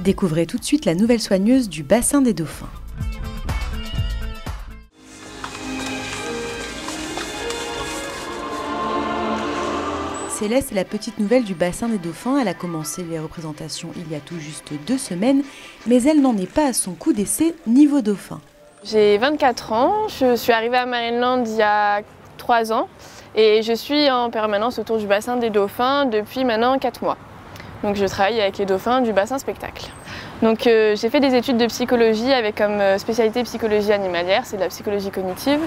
Découvrez tout de suite la nouvelle soigneuse du bassin des dauphins. Céleste est la petite nouvelle du bassin des dauphins. Elle a commencé les représentations il y a tout juste 2 semaines, mais elle n'en est pas à son coup d'essai niveau dauphin. J'ai 24 ans, je suis arrivée à Marineland il y a 3 ans et je suis en permanence autour du bassin des dauphins depuis maintenant 4 mois. Donc je travaille avec les dauphins du bassin spectacle. Donc j'ai fait des études de psychologie avec comme spécialité psychologie animalière, c'est de la psychologie cognitive.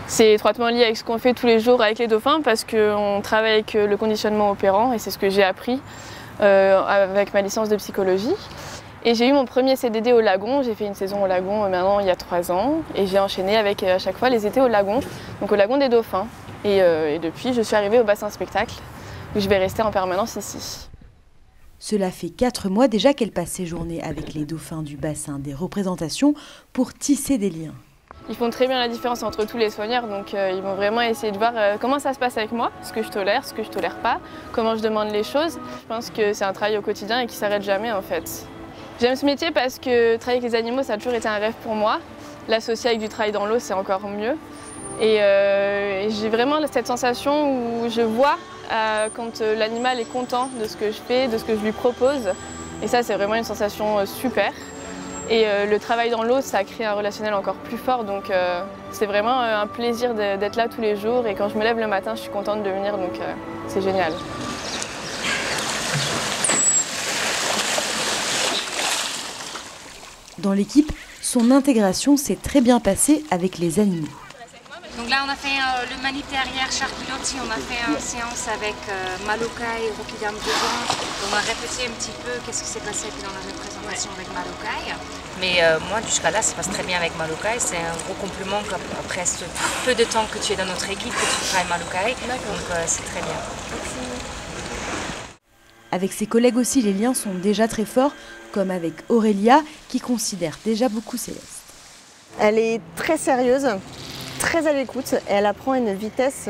C'est étroitement lié avec ce qu'on fait tous les jours avec les dauphins parce qu'on travaille avec le conditionnement opérant et c'est ce que j'ai appris avec ma licence de psychologie. Et j'ai eu mon premier CDD au lagon, j'ai fait une saison au lagon maintenant il y a 3 ans et j'ai enchaîné avec à chaque fois les étés au lagon, donc au lagon des dauphins. Et depuis je suis arrivée au bassin spectacle où je vais rester en permanence ici. Cela fait 4 mois déjà qu'elle passe ses journées avec les dauphins du bassin des représentations pour tisser des liens. Ils font très bien la différence entre tous les soigneurs, donc ils vont vraiment essayer de voir comment ça se passe avec moi, ce que je tolère pas, comment je demande les choses. Je pense que c'est un travail au quotidien et qui ne s'arrête jamais en fait. J'aime ce métier parce que travailler avec les animaux, ça a toujours été un rêve pour moi. L'associer avec du travail dans l'eau, c'est encore mieux. Et j'ai vraiment cette sensation où je vois quand l'animal est content de ce que je fais, de ce que je lui propose. Et ça, c'est vraiment une sensation super. Et le travail dans l'eau, ça crée un relationnel encore plus fort. Donc c'est vraiment un plaisir d'être là tous les jours. Et quand je me lève le matin, je suis contente de venir, donc c'est génial. Dans l'équipe, son intégration s'est très bien passée avec les animaux. Donc là, on a fait le manip derrière Sharkinotti, on a fait une séance avec Malokai et Rokidam devant. On a répété un petit peu qu'est-ce qui s'est passé dans la représentation avec Malokai. Mais moi, jusqu'à là, ça se passe très bien avec Malokai. C'est un gros compliment qu'après ce peu de temps que tu es dans notre équipe, que tu travailles Malokai. Donc c'est très bien. Merci. Avec ses collègues aussi, les liens sont déjà très forts, comme avec Aurélia, qui considère déjà beaucoup Céleste. Elle est très sérieuse, très à l'écoute, et elle apprend à une vitesse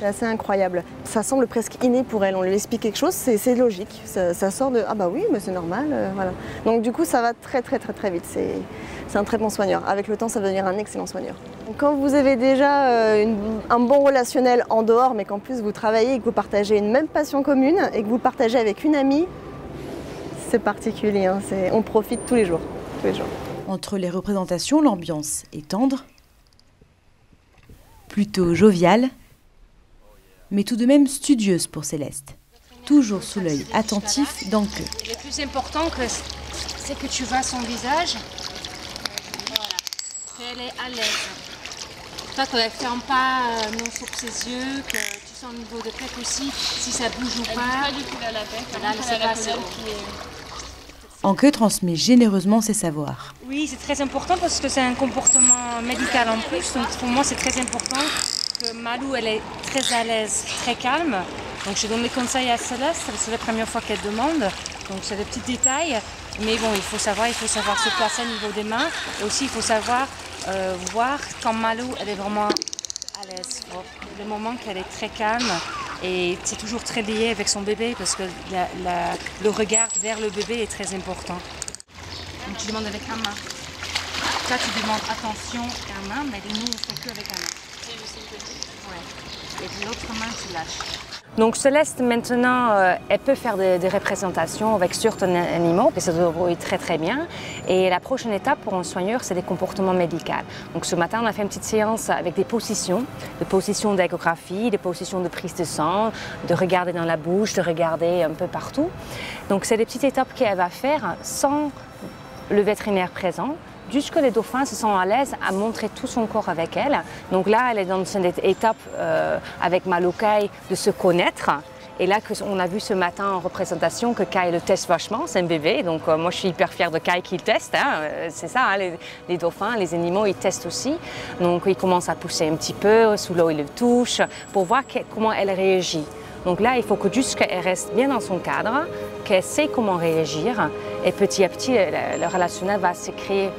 assez incroyable. Ça semble presque inné pour elle, on lui explique quelque chose, c'est logique, ça sort de « ah bah oui, mais c'est normal voilà. Donc du coup ça va très vite, c'est un très bon soigneur. Avec le temps ça va devenir un excellent soigneur. Quand vous avez déjà un bon relationnel en dehors, mais qu'en plus vous travaillez et que vous partagez une même passion commune et que vous le partagez avec une amie, c'est particulier, hein, on profite tous les jours. Entre les représentations, l'ambiance est tendre, plutôt joviale, mais tout de même studieuse pour Céleste. Toujours sous l'œil attentif d'Anke. Le plus important, c'est que tu vois son visage, voilà, qu'elle est à l'aise. Toi, tu ne fermes pas non sur ses yeux, que tu sens au niveau de tête aussi, si ça bouge ou pas. Elle bouge pas du tout à la tête, voilà, mais c'est pas assez haut. Anke transmet généreusement ses savoirs. Oui, c'est très important parce que c'est un comportement médical en plus. Donc pour moi, c'est très important que Malou, elle est très à l'aise, très calme. Donc je donne des conseils à Céleste, c'est la première fois qu'elle demande. Donc c'est des petits détails. Mais bon, il faut savoir se placer au niveau des mains. Et aussi, il faut savoir voir quand Malou, elle est vraiment à l'aise. Le moment qu'elle est très calme. Et c'est toujours très lié avec son bébé parce que le regard vers le bébé est très important. Donc tu demandes avec un main. Toi tu demandes attention à un main, mais nous on ne fait que avec un main. Ouais. Et de l'autre main tu lâches. Donc Céleste maintenant, elle peut faire des représentations avec certains animaux et ça se débrouille très bien. Et la prochaine étape pour un soigneur, c'est des comportements médicaux. Donc ce matin, on a fait une petite séance avec des positions d'échographie, des positions de prise de sang, de regarder dans la bouche, de regarder un peu partout. Donc c'est des petites étapes qu'elle va faire sans le vétérinaire présent. Jusque les dauphins se sentent à l'aise à montrer tout son corps avec elle. Donc là, elle est dans cette étape avec Malokai de se connaître. Et là, on a vu ce matin en représentation que Kai le teste vachement, c'est un bébé. Donc moi, je suis hyper fière de Kai qui le teste. Hein. C'est ça, hein, les dauphins, les animaux, ils testent aussi. Donc il commence à pousser un petit peu, sous l'eau, il le touche, pour voir comment elle réagit. Donc là, il faut que juste qu'elle reste bien dans son cadre, qu'elle sait comment réagir. Et petit à petit, le relationnel va se créer.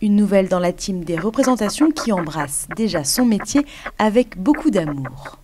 Une nouvelle dans la team des représentations qui embrasse déjà son métier avec beaucoup d'amour.